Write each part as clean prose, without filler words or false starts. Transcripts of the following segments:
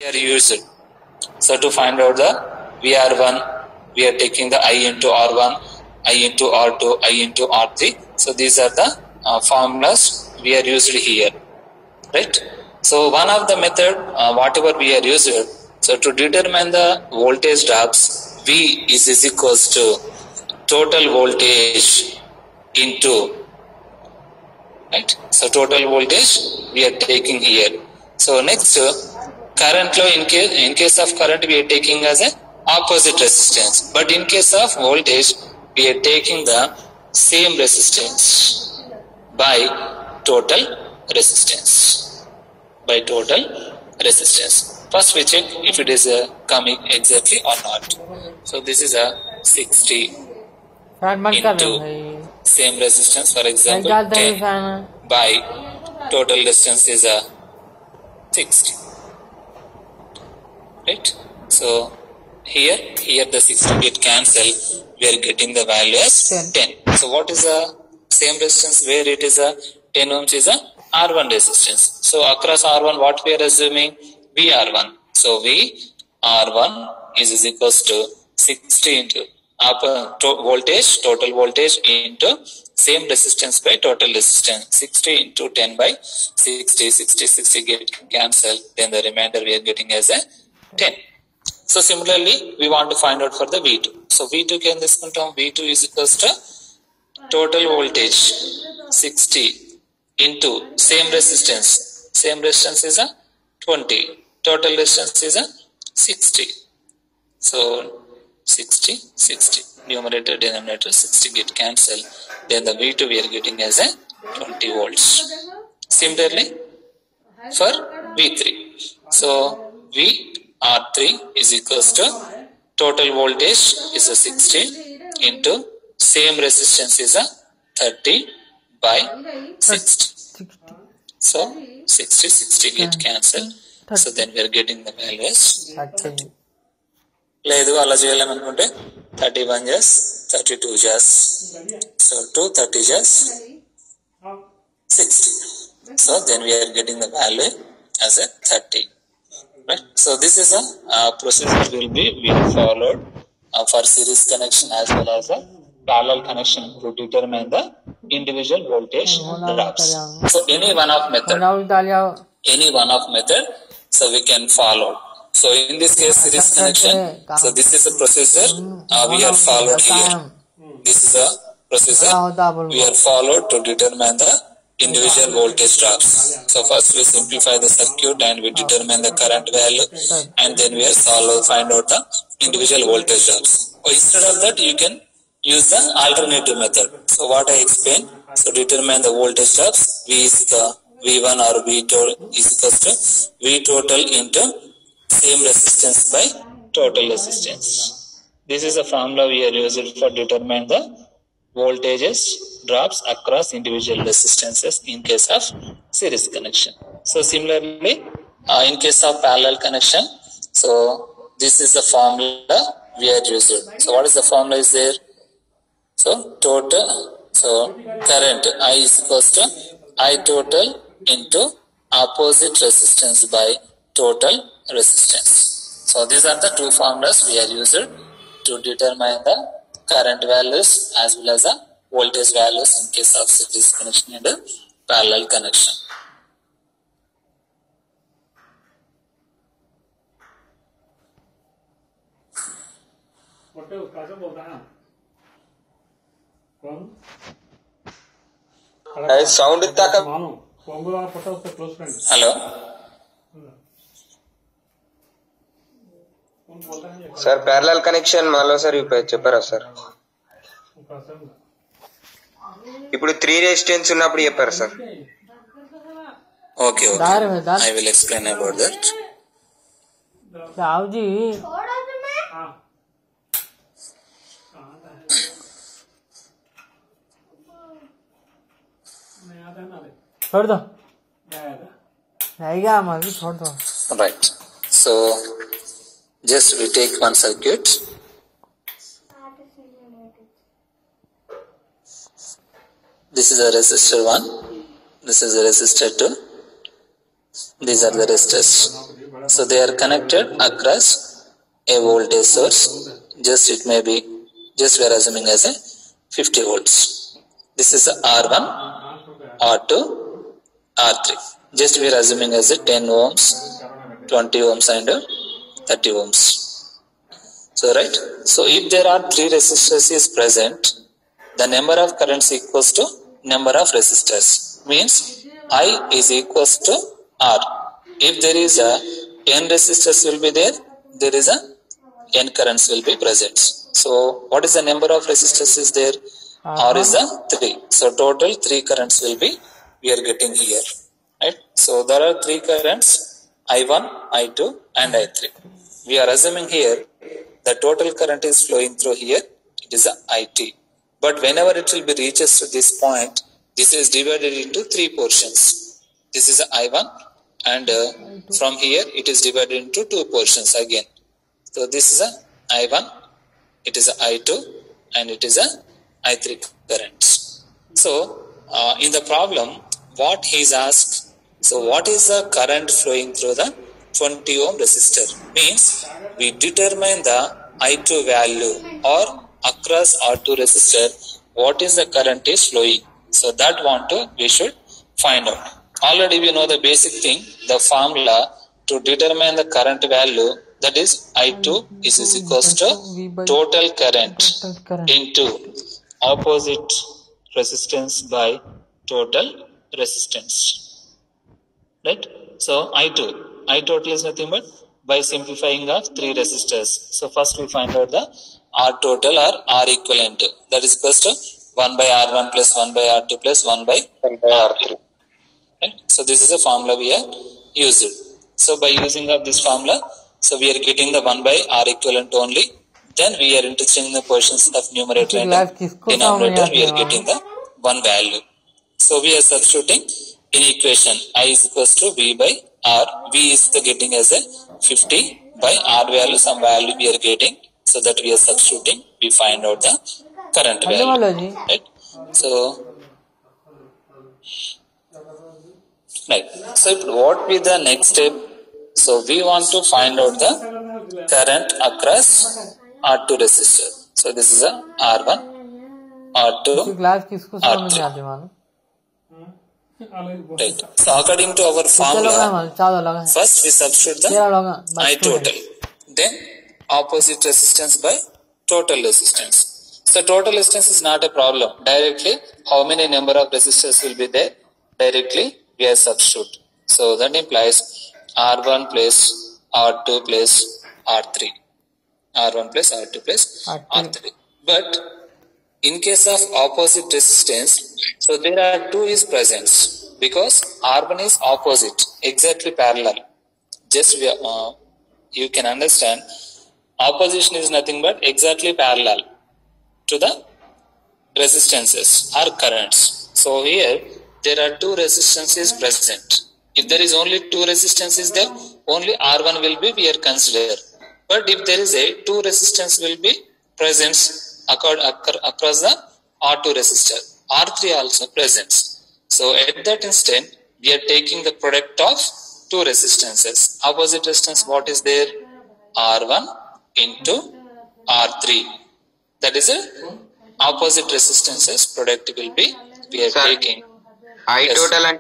are used. So to find out the VR1, we are taking the I into R1, I into R2, I into R3. So these are the formulas we are used here, right? So one of the method, whatever we are used, so to determine the voltage drops, V is equals to total voltage into, right? So total voltage we are taking here. So next, current flow, in case of current we are taking as a opposite resistance, but in case of voltage we are taking the same resistance by total resistance. By total resistance. First we check if it is coming exactly or not. So this is a 60 into same resistance, for example 10 by total distance is a 60, right? So here the 60 get cancelled, we are getting the value as 10. So what is the same resistance where it is a 10 ohms is a R1 resistance. So across R1 what we are assuming? VR1. So VR1 is equals to 60 into voltage, total voltage into same resistance by total resistance. 60 into 10 by 60 get cancelled. Then the remainder we are getting as a 10. So similarly, we want to find out for the V2. So V2 can this term V2 is equals to total voltage 60 into same resistance. Same resistance is a 20. Total resistance is a 60. So 60. Numerator, denominator 60 get cancelled. Then the V2 we are getting as a 20 volts. Similarly, for V3. So VR3 is equals to total voltage is a 60 into same resistance is a 30 by 60. So 60 get cancelled. So then we are getting the value as 30. లేదు అలా చేయాలనుకుంటే 31 just 32 just so 230 jus 60. So then we are getting the value as a 30, right? So this is a procedure will be followed for series connection as well as a parallel connection to determine the individual voltage drops. So any one of method so we can follow. So in this case series connection, so this is a procedure we are followed here. This is a procedure we are followed to determine the individual voltage drops. So first we simplify the circuit and we determine the current value, and then we are find out the individual voltage drops. Or instead of that you can use the alternative method. So what I explained, so determine the voltage drops, V is the V1 or V total is equals to V total into same resistance by total resistance. This is a formula we are using for determine the voltages drops across individual resistances in case of series connection. So similarly, in case of parallel connection, so this is the formula we are using. So what is the formula is there? So total, so current I is equals to I total into opposite resistance by total resistance. So these are the two formulas we are using to determine the current values as well as the voltage values in case of series connection and parallel connection. sound Hello. Sir parallel connection మాలో sir చెప్పారా sir? ఇప్పుడు 3 resistance ఉన్నప్పుడు చెప్పారు sir. Okay. I will explain about that. Sahuji छोड़ दो रहेगा मगर छोड़ दो. Right. So just we take one circuit. This is a resistor 1. This is a resistor 2. These are the resistors. So they are connected across a voltage source. Just it may be, just we are assuming as a 50 volts. This is a R1, R2, R3. Just we are assuming as a 10 ohms, 20 ohms and 30 ohms. So right. So if there are 3 resistors is present, the number of currents equals to number of resistors. Means I is equals to R. If there is a n resistors will be there, there is a n currents will be present. So what is the number of resistors is there? R is a 3. So total 3 currents will be we are getting here. Right. So there are 3 currents, I1, I2 and I3. We are assuming here the total current is flowing through here. It is a IT. But whenever it will be reaches to this point, this is divided into 3 portions. This is a I1 and from here it is divided into 2 portions again. So this is a I1, it is a I2 and it is a I3 currents. So in the problem what he is asked, so what is the current flowing through the 20 ohm resistor? Means we determine the I2 value or across R2 resistor what is the current is flowing. So that we should find out. Already we know the basic thing, the formula to determine the current value, that is I2 is equals to total current into opposite resistance by total resistance. Right? So I total is nothing but by simplifying of 3 resistors. So first we find out the R total or R equivalent. That is equals to 1 by R1 plus 1 by R2 plus 1 by R3. Right? So this is a formula we have used. So by using of this formula, so we are getting the 1 by R equivalent only. Then we are interchanging the portions of numerator and denominator. We are getting the 1 value. So we are substituting in equation I is equals to V by R. V is the getting as a 50 by R value, some value we are getting. So that we are substituting, we find out the current value. Right? So, right. So what will be the next step? So we want to find out the current across R2 resistor. So this is a R1, R2, R3. Right. So according to our formula, first we substitute the I total, then opposite resistance by total resistance. So total resistance is not a problem. Directly, how many number of resistors will be there? Directly we are substitute. So that implies R1 plus R2 plus R3. R1 plus R2 plus R3. But in case of opposite resistance, so there are 2 is present because R1 is opposite, exactly parallel. Just you can understand, opposition is nothing but exactly parallel to the resistances or currents. So here there are 2 resistances present. If there is only 2 resistances there, only R1 will be we are consider. But if there is a 2 resistance will be present across the R2 resistor, R3 also present. So at that instant we are taking the product of 2 resistances. Opposite resistance what is there? R1 into R3. That is a opposite resistances product will be we are taking. I total and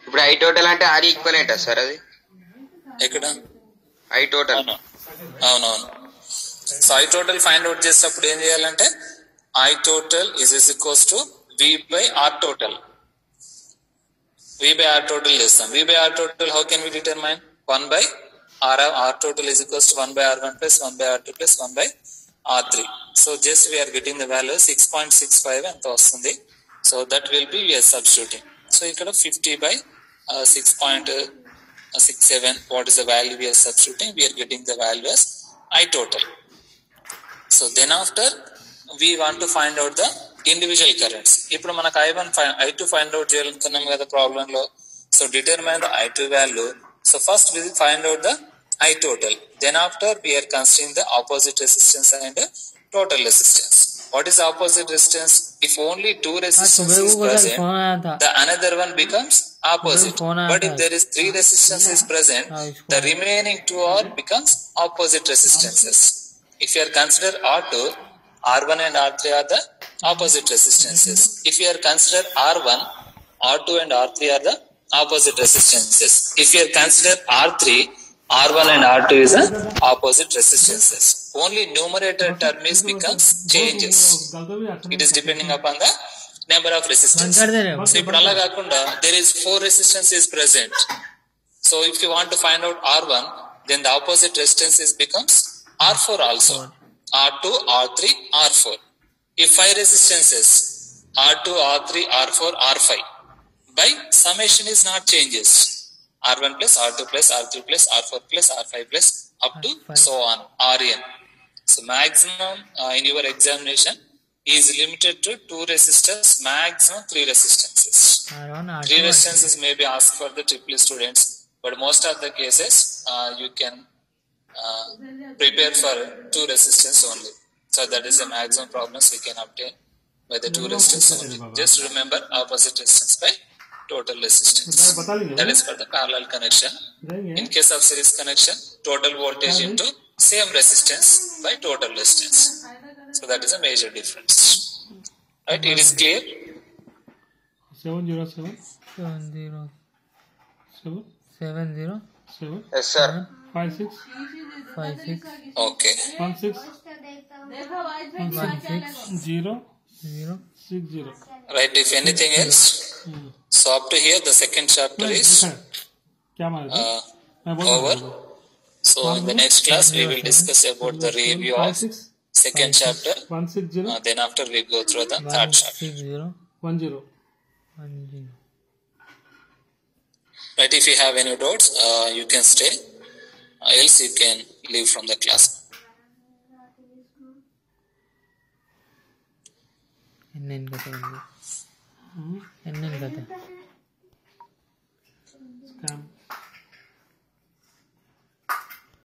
ఇప్పుడు I total అంటే R equivalent sir అది ఎక్కడ I total అవునవును. So I total find out చేసేటప్పుడు ఏం చేయాలంటే I total is equals to V by R total. V by R total చేస్తాం. V by R total how can we determine? 1 by R total is equals to 1 by R1 plus 1 by R2 plus 1 by R3. So just we are getting the value 6.65 ఎంత వస్తుంది. So that will be we are substituting. So ఇక్కడ 50 by 6.67 what is the value we are substituting? We are getting the value as I total. So then after we want to find out the individual currents. ఇప్పుడు మనకు I2 find out చేయాలనుకున్నాం కదా problem లో. So determine the I2 value. So first we will find out the I total. Then after we are considering the opposite resistance and total resistance. What is opposite resistance? If only two आज resistance सुबह is को कल present, phone आया था the another one becomes opposite. phone आया But था if there is three resistance is present, हाँ, इसको the remaining two are becomes opposite resistances. If you are consider R2, R1 and R3 are the opposite resistances. If you are consider R1, R2 and R3 are the opposite resistances. If you are consider R3, R1 and R2 is the opposite resistances. Only numerator term is becomes changes. It is depending upon the number of resistance. बंद कर दे रहे हो So ఇప్పుడు అలా కాకుండా there is 4 resistance is present. So if you want to find out R1, then the opposite resistance is becomes R4 also. R2, R3, R4. If 5 resistances, R2, R3, R4, R5. By summation is not changes. R1 plus R2 plus R3 plus R4 plus R5 plus up to so on, Rn. So maximum in your examination is limited to 2 resistors, maximum 3 resistances. R1 3 R2 resistances may be asked for the triple students, but most of the cases you can prepare for 2 resistance only. So that is the maximum problems we can obtain by the 2 resistance only. Just remember opposite resistance by total resistance. That is for the parallel connection. In case of series connection, total voltage into same resistance by total resistance. So that is a major difference. Right? It is clear? 707 Yes, sir. 56 Okay. 0 60 Right. If anything else, so up to here the second chapter is क्या मारा over. So in the next class we will discuss about the review of second chapter. 160 Then after we go through the third chapter. 10 Right. If you have any doubts, you can stay. Else you can leave from the class. ఎన్నెన్ కథ ఉంది ఎన్నెన్ కథ Scam.